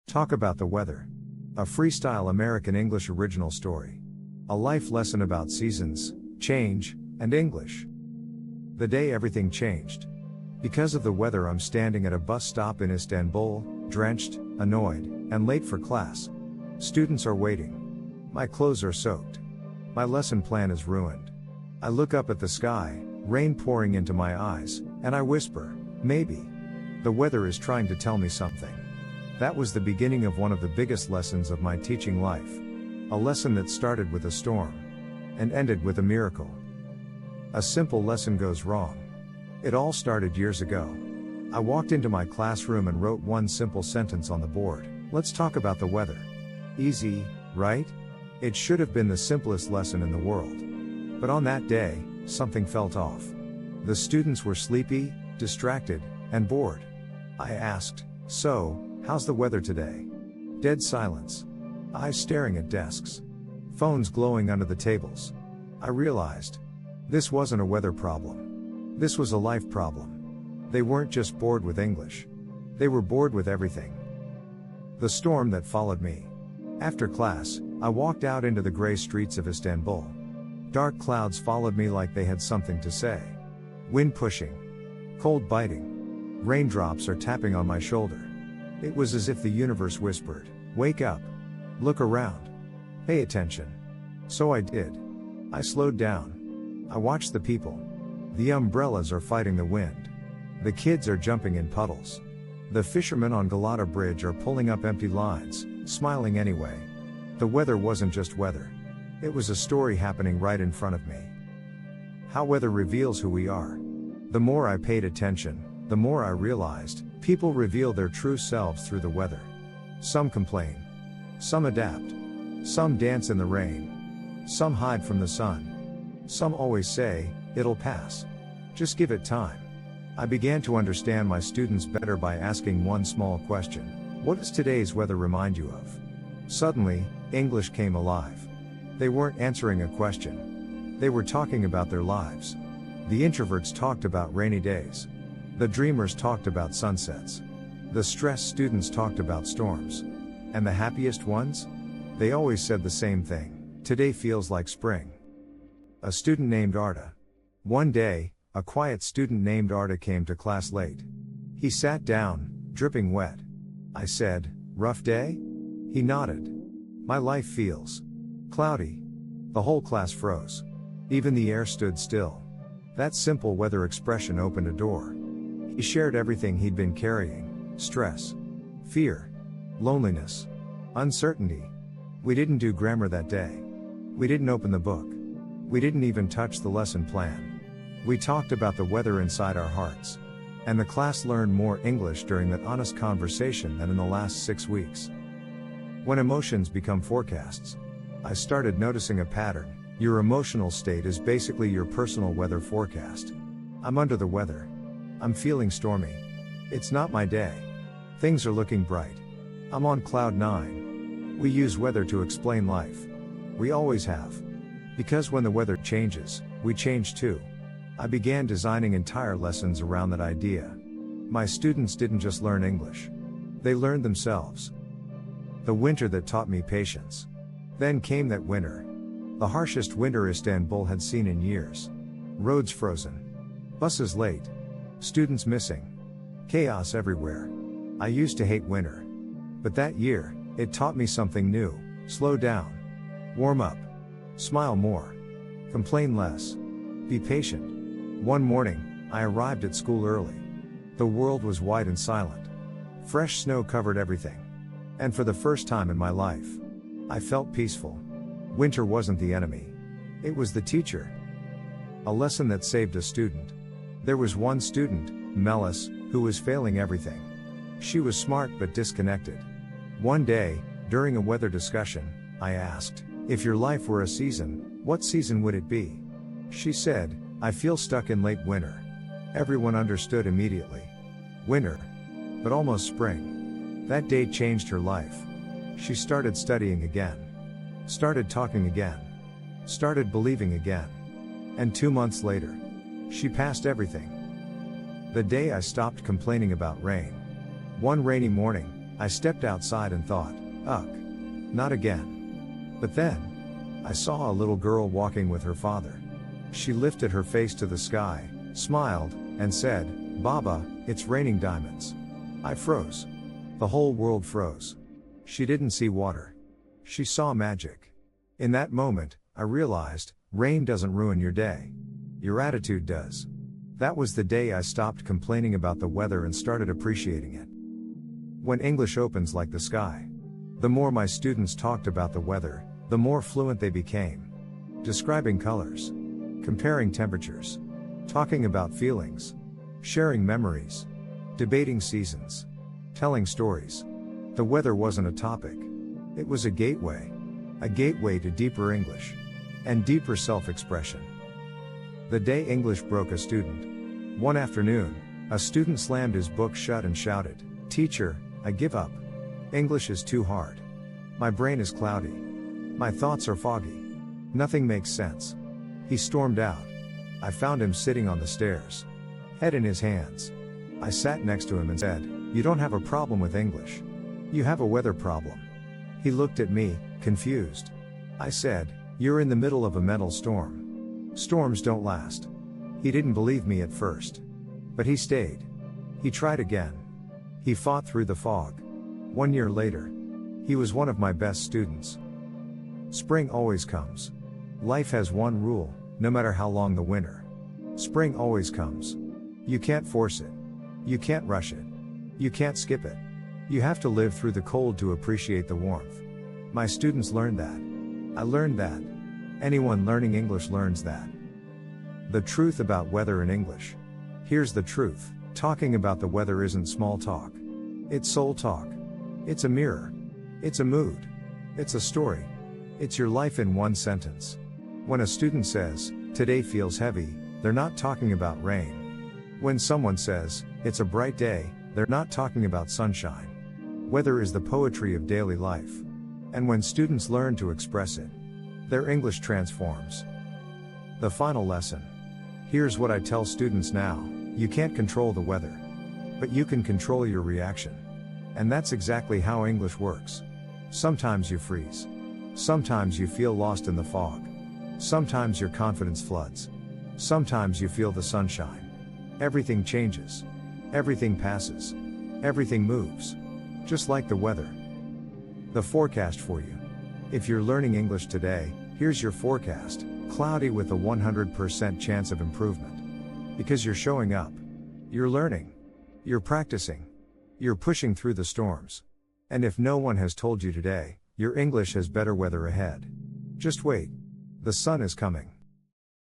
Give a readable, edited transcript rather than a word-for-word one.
Talk about the weather. A freestyle American English original story. A life lesson about seasons, change, and English. The day everything changed. Because of the weather, I'm standing at a bus stop in Istanbul, drenched, annoyed, and late for class. Students are waiting. My clothes are soaked. My lesson plan is ruined. I look up at the sky, rain pouring into my eyes, and I whisper, maybe. The weather is trying to tell me something. That was the beginning of one of the biggest lessons of my teaching life. A lesson that started with a storm and ended with a miracle. A simple lesson goes wrong. It all started years ago. I walked into my classroom and wrote one simple sentence on the board. Let's talk about the weather. Easy, right? It should have been the simplest lesson in the world. But on that day, something felt off. The students were sleepy, distracted, and bored. I asked, so, how's the weather today? Dead silence. Eyes staring at desks. Phones glowing under the tables. I realized. This wasn't a weather problem. This was a life problem. They weren't just bored with English. They were bored with everything. The storm that followed me. After class, I walked out into the gray streets of Istanbul. Dark clouds followed me like they had something to say. Wind pushing. Cold biting. Raindrops are tapping on my shoulder. It was as if the universe whispered, wake up. Look around. Pay attention. So I did. I slowed down. I watched the people. The umbrellas are fighting the wind. The kids are jumping in puddles. The fishermen on Galata Bridge are pulling up empty lines, smiling anyway. The weather wasn't just weather. It was a story happening right in front of me. How weather reveals who we are. The more I paid attention, the more I realized, people reveal their true selves through the weather. Some complain. Some adapt. Some dance in the rain. Some hide from the sun. Some always say, it'll pass. Just give it time. I began to understand my students better by asking one small question. What does today's weather remind you of? Suddenly, English came alive. They weren't answering a question. They were talking about their lives. The introverts talked about rainy days. The dreamers talked about sunsets. The stressed students talked about storms. And the happiest ones? They always said the same thing. Today feels like spring. A student named Arda. One day, a quiet student named Arda came to class late. He sat down, dripping wet. I said, rough day? He nodded. My life feels cloudy. The whole class froze. Even the air stood still. That simple weather expression opened a door. He shared everything he'd been carrying: stress, fear, loneliness, uncertainty. We didn't do grammar that day. We didn't open the book. We didn't even touch the lesson plan. We talked about the weather inside our hearts. And the class learned more English during that honest conversation than in the last 6 weeks. When emotions become forecasts, I started noticing a pattern. Your emotional state is basically your personal weather forecast. I'm under the weather. I'm feeling stormy. It's not my day. Things are looking bright. I'm on cloud 9. We use weather to explain life. We always have. Because when the weather changes, we change too. I began designing entire lessons around that idea. My students didn't just learn English. They learned themselves. The winter that taught me patience. Then came that winter. The harshest winter Istanbul had seen in years. Roads frozen. Buses late. Students missing. Chaos everywhere. I used to hate winter. But that year, it taught me something new. Slow down. Warm up. Smile more. Complain less. Be patient. One morning, I arrived at school early. The world was white and silent. Fresh snow covered everything. And for the first time in my life, I felt peaceful. Winter wasn't the enemy. It was the teacher. A lesson that saved a student. There was one student, Melis, who was failing everything. She was smart but disconnected. One day, during a weather discussion, I asked, if your life were a season, what season would it be? She said, I feel stuck in late winter. Everyone understood immediately. Winter. But almost spring. That day changed her life. She started studying again. Started talking again. Started believing again. And 2 months later, she passed everything. The day I stopped complaining about rain. One rainy morning, I stepped outside and thought, ugh, not again. But then, I saw a little girl walking with her father. She lifted her face to the sky, smiled, and said, "Baba, it's raining diamonds." I froze. The whole world froze. She didn't see water. She saw magic. In that moment, I realized, rain doesn't ruin your day. Your attitude does. That was the day I stopped complaining about the weather and started appreciating it. When English opens like the sky, the more my students talked about the weather, the more fluent they became. Describing colors, comparing temperatures, talking about feelings, sharing memories, debating seasons, telling stories. The weather wasn't a topic. It was a gateway to deeper English and deeper self-expression. The day English broke a student. One afternoon, a student slammed his book shut and shouted, "Teacher, I give up. English is too hard. My brain is cloudy. My thoughts are foggy. Nothing makes sense." He stormed out. I found him sitting on the stairs, head in his hands. I sat next to him and said, "You don't have a problem with English. You have a weather problem." He looked at me, confused. I said, "You're in the middle of a mental storm. Storms don't last." He didn't believe me at first. But he stayed. He tried again. He fought through the fog. 1 year later, he was one of my best students. Spring always comes. Life has one rule, no matter how long the winter. Spring always comes. You can't force it. You can't rush it. You can't skip it. You have to live through the cold to appreciate the warmth. My students learned that. I learned that. Anyone learning English learns that. The truth about weather in English. Here's the truth, talking about the weather isn't small talk. It's soul talk. It's a mirror. It's a mood. It's a story. It's your life in one sentence. When a student says, "Today feels heavy," they're not talking about rain. When someone says, "It's a bright day," they're not talking about sunshine. Weather is the poetry of daily life. And when students learn to express it, their English transforms. The final lesson. Here's what I tell students now: you can't control the weather, but you can control your reaction. And that's exactly how English works. Sometimes you freeze. Sometimes you feel lost in the fog. Sometimes your confidence floods. Sometimes you feel the sunshine. Everything changes. Everything passes. Everything moves. Just like the weather. The forecast for you. If you're learning English today, here's your forecast: cloudy with a 100% chance of improvement. Because you're showing up. You're learning. You're practicing. You're pushing through the storms. And if no one has told you today, your English has better weather ahead. Just wait. The sun is coming.